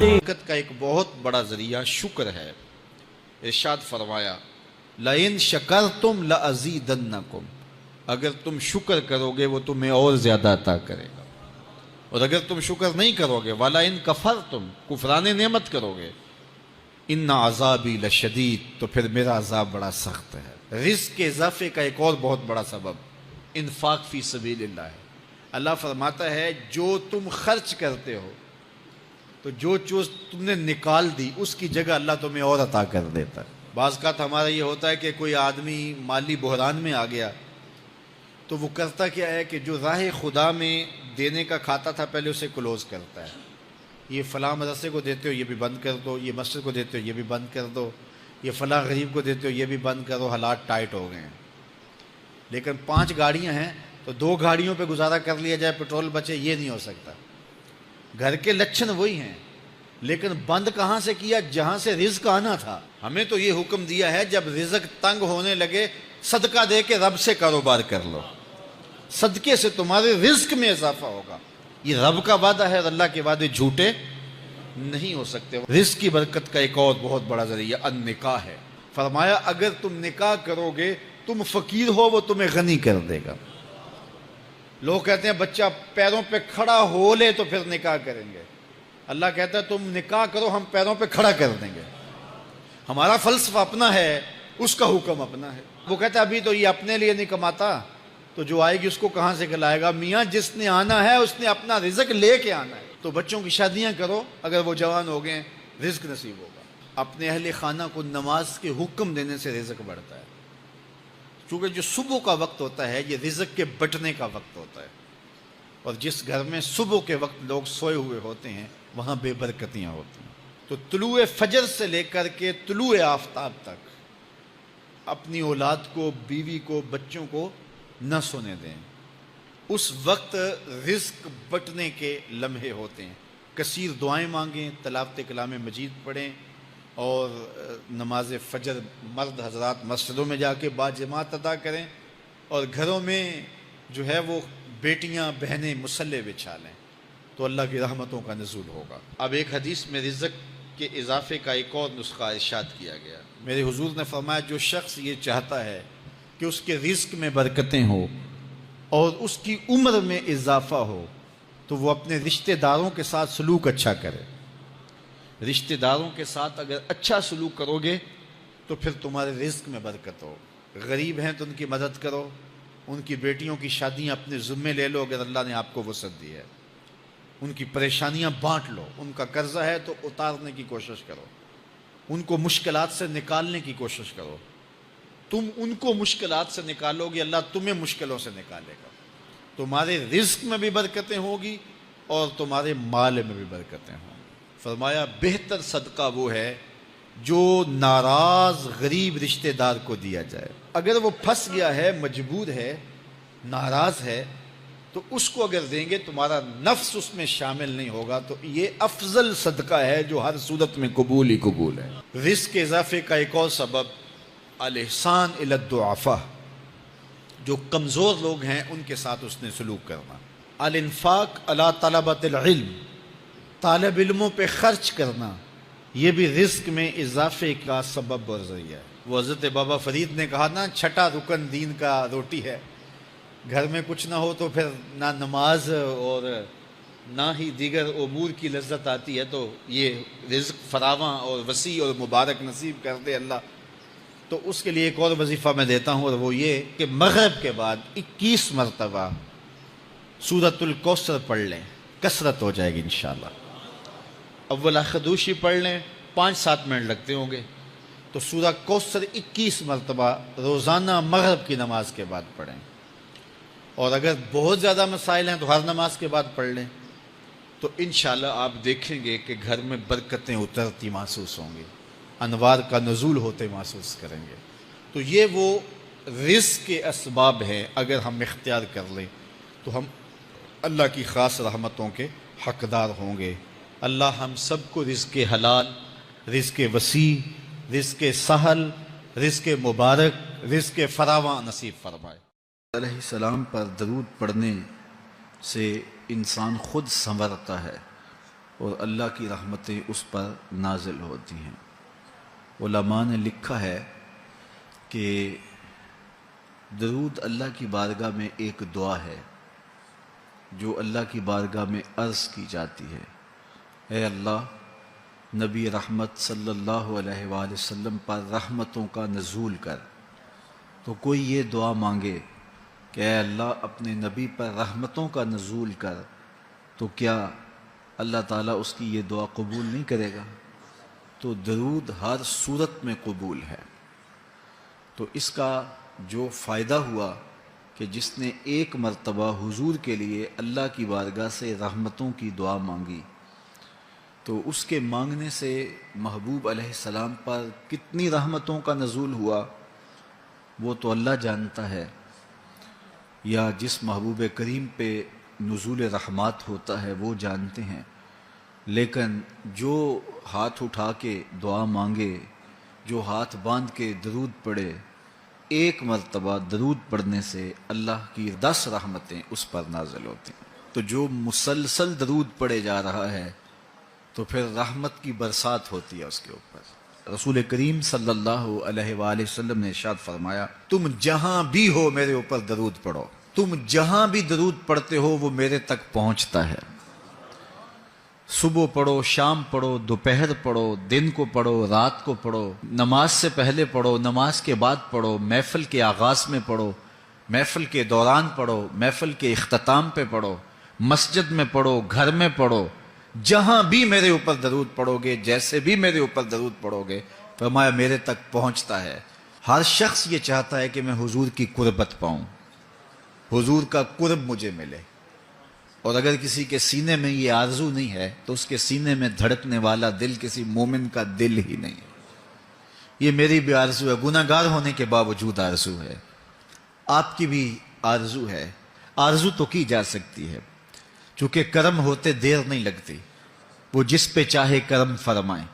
برکت کا ایک بہت بڑا ذریعہ شکر ہے۔ ارشاد فرمایا لَإِن شَكَرْتُمْ لَأَزِيدَنَّكُمْ، اگر تم شکر کرو گے وہ تمہیں اور زیادہ عطا کرے گا، اور اگر تم شکر نہیں کرو گے وَلَئِن كَفَرْتُمْ، کفران نعمت کرو گے، اِنَّ عَذَابِي لَشَدِيدٌ، تو پھر میرا عذاب بڑا سخت ہے۔ رزق کے اضافے کا ایک اور بہت بڑا سبب انفاق فی سبیل اللہ ہے۔ اللہ فرماتا ہے جو تم خرچ کرتے ہو تو جو چیز تم نے نکال دی اس کی جگہ اللہ تمہیں اور عطا کر دیتا ہے۔ بعض اوقات ہمارا یہ ہوتا ہے کہ کوئی آدمی مالی بحران میں آ گیا تو وہ کرتا کیا ہے کہ جو راہ خدا میں دینے کا کھاتا تھا پہلے اسے کلوز کرتا ہے، یہ فلاں مدرسے کو دیتے ہو یہ بھی بند کر دو، یہ مسجد کو دیتے ہو یہ بھی بند کر دو، یہ فلاں غریب کو دیتے ہو یہ بھی بند کرو، حالات ٹائٹ ہو گئے ہیں۔ لیکن 5 گاڑیاں ہیں تو 2 گاڑیوں پہ گزارا کر لیا جائے، پیٹرول بچے، یہ نہیں ہو سکتا۔ گھر کے لچھن وہی ہیں، لیکن بند کہاں سے کیا؟ جہاں سے رزق آنا تھا۔ ہمیں تو یہ حکم دیا ہے جب رزق تنگ ہونے لگے صدقہ دے کے رب سے کاروبار کر لو، صدقے سے تمہارے رزق میں اضافہ ہوگا۔ یہ رب کا وعدہ ہے اور اللہ کے وعدے جھوٹے نہیں ہو سکتے۔ رزق کی برکت کا ایک اور بہت بڑا ذریعہ النکاح ہے۔ فرمایا اگر تم نکاح کرو گے، تم فقیر ہو وہ تمہیں غنی کر دے گا۔ لوگ کہتے ہیں بچہ پیروں پہ کھڑا ہو لے تو پھر نکاح کریں گے، اللہ کہتا ہے تم نکاح کرو ہم پیروں پہ کھڑا کر دیں گے۔ ہمارا فلسفہ اپنا ہے، اس کا حکم اپنا ہے۔ وہ کہتا ہے ابھی تو یہ اپنے لیے نہیں کماتا تو جو آئے گی اس کو کہاں سے کھلائے گا؟ میاں جس نے آنا ہے اس نے اپنا رزق لے کے آنا ہے۔ تو بچوں کی شادیاں کرو، اگر وہ جوان ہو گئے رزق نصیب ہوگا۔ اپنے اہل خانہ کو نماز کے حکم دینے سے رزق بڑھتا ہے، چونکہ جو صبح کا وقت ہوتا ہے یہ رزق کے بٹنے کا وقت ہوتا ہے، اور جس گھر میں صبح کے وقت لوگ سوئے ہوئے ہوتے ہیں وہاں بے برکتیاں ہوتی ہیں۔ تو طلوع فجر سے لے کر کے طلوع آفتاب تک اپنی اولاد کو، بیوی کو، بچوں کو نہ سونے دیں۔ اس وقت رزق بٹنے کے لمحے ہوتے ہیں۔ کثیر دعائیں مانگیں، تلاوت کلام مجید پڑھیں، اور نماز فجر مرد حضرات مسجدوں میں جا کے باجماعت ادا کریں، اور گھروں میں جو ہے وہ بیٹیاں بہنیں مصلے بچھا لیں تو اللہ کی رحمتوں کا نزول ہوگا۔ اب ایک حدیث میں رزق کے اضافے کا ایک اور نسخہ ارشاد کیا گیا۔ میرے حضور نے فرمایا جو شخص یہ چاہتا ہے کہ اس کے رزق میں برکتیں ہو اور اس کی عمر میں اضافہ ہو تو وہ اپنے رشتہ داروں کے ساتھ سلوک اچھا کرے۔ رشتہ داروں کے ساتھ اگر اچھا سلوک کرو گے تو پھر تمہارے رزق میں برکت ہو۔ غریب ہیں تو ان کی مدد کرو، ان کی بیٹیوں کی شادیاں اپنے ذمے لے لو اگر اللہ نے آپ کو وسعت دی ہے، ان کی پریشانیاں بانٹ لو، ان کا قرضہ ہے تو اتارنے کی کوشش کرو، ان کو مشکلات سے نکالنے کی کوشش کرو۔ تم ان کو مشکلات سے نکالو گے، اللہ تمہیں مشکلوں سے نکالے گا۔ تمہارے رزق میں بھی برکتیں ہوگی اور تمہارے مال میں بھی برکتیں ہوں۔ فرمایا بہتر صدقہ وہ ہے جو ناراض غریب رشتہ دار کو دیا جائے۔ اگر وہ پھنس گیا ہے، مجبور ہے، ناراض ہے، تو اس کو اگر دیں گے تمہارا نفس اس میں شامل نہیں ہوگا، تو یہ افضل صدقہ ہے جو ہر صورت میں قبول ہی قبول ہے۔ رزق کے اضافے کا ایک اور سبب الاحسان الی الضعفاء، جو کمزور لوگ ہیں ان کے ساتھ اس نے سلوک کرنا۔ الانفاق علی طلبۃ العلم، طالب علموں پہ خرچ کرنا، یہ بھی رزق میں اضافے کا سبب اور ذریعہ ہے۔ وہ حضرت بابا فرید نے کہا نا، چھٹا رکن دین کا روٹی ہے۔ گھر میں کچھ نہ ہو تو پھر نہ نماز اور نہ ہی دیگر امور کی لذت آتی ہے، تو یہ رزق فراواں اور وسیع اور مبارک نصیب کر دے اللہ۔ تو اس کے لیے ایک اور وظیفہ میں دیتا ہوں، اور وہ یہ کہ مغرب کے بعد 21 مرتبہ سورۃ الکوثر پڑھ لیں، کثرت ہو جائے گی انشاءاللہ۔ اول خدوشی پڑھ لیں، 5-7 منٹ لگتے ہوں گے، تو سورہ کوثر 21 مرتبہ روزانہ مغرب کی نماز کے بعد پڑھیں، اور اگر بہت زیادہ مسائل ہیں تو ہر نماز کے بعد پڑھ لیں، تو انشاءاللہ آپ دیکھیں گے کہ گھر میں برکتیں اترتی محسوس ہوں گی، انوار کا نزول ہوتے محسوس کریں گے۔ تو یہ وہ رزق کے اسباب ہیں، اگر ہم اختیار کر لیں تو ہم اللہ کی خاص رحمتوں کے حقدار ہوں گے۔ اللہ ہم سب کو رزق حلال، رزق وسیع، رزق سہل، رزق مبارک، رزق فراواں نصیب فرمائے۔ علیہ السلام پر درود پڑھنے سے انسان خود سنورتا ہے، اور اللہ کی رحمتیں اس پر نازل ہوتی ہیں۔ علماء نے لکھا ہے کہ درود اللہ کی بارگاہ میں ایک دعا ہے جو اللہ کی بارگاہ میں عرض کی جاتی ہے، اے اللہ، نبی رحمت صلی اللہ علیہ وآلہ وسلم پر رحمتوں کا نزول کر۔ تو کوئی یہ دعا مانگے کہ اے اللہ اپنے نبی پر رحمتوں کا نزول کر، تو کیا اللہ تعالیٰ اس کی یہ دعا قبول نہیں کرے گا؟ تو درود ہر صورت میں قبول ہے۔ تو اس کا جو فائدہ ہوا کہ جس نے ایک مرتبہ حضور کے لیے اللہ کی بارگاہ سے رحمتوں کی دعا مانگی، تو اس کے مانگنے سے محبوب علیہ السلام پر کتنی رحمتوں کا نزول ہوا وہ تو اللہ جانتا ہے، یا جس محبوب کریم پہ نزول رحمات ہوتا ہے وہ جانتے ہیں، لیکن جو ہاتھ اٹھا کے دعا مانگے، جو ہاتھ باندھ کے درود پڑھے، ایک مرتبہ درود پڑھنے سے اللہ کی 10 رحمتیں اس پر نازل ہوتی ہیں۔ تو جو مسلسل درود پڑھے جا رہا ہے تو پھر رحمت کی برسات ہوتی ہے اس کے اوپر۔ رسول کریم صلی اللہ علیہ وآلہ وسلم نے ارشاد فرمایا، تم جہاں بھی ہو میرے اوپر درود پڑھو، تم جہاں بھی درود پڑھتے ہو وہ میرے تک پہنچتا ہے۔ صبح پڑھو، شام پڑھو، دوپہر پڑھو، دن کو پڑھو، رات کو پڑھو، نماز سے پہلے پڑھو، نماز کے بعد پڑھو، محفل کے آغاز میں پڑھو، محفل کے دوران پڑھو، محفل کے اختتام پہ پڑھو، مسجد میں پڑھو، گھر میں پڑھو، جہاں بھی میرے اوپر درود پڑھو گے، جیسے بھی میرے اوپر درود پڑھو گے، فرمایا میرے تک پہنچتا ہے۔ ہر شخص یہ چاہتا ہے کہ میں حضور کی قربت پاؤں، حضور کا قرب مجھے ملے، اور اگر کسی کے سینے میں یہ آرزو نہیں ہے تو اس کے سینے میں دھڑکنے والا دل کسی مومن کا دل ہی نہیں ہے۔ یہ میری بھی آرزو ہے، گناہ گار ہونے کے باوجود آرزو ہے، آپ کی بھی آرزو ہے۔ آرزو تو کی جا سکتی ہے، چونکہ کرم ہوتے دیر نہیں لگتی، وہ جس پہ چاہے کرم فرمائیں۔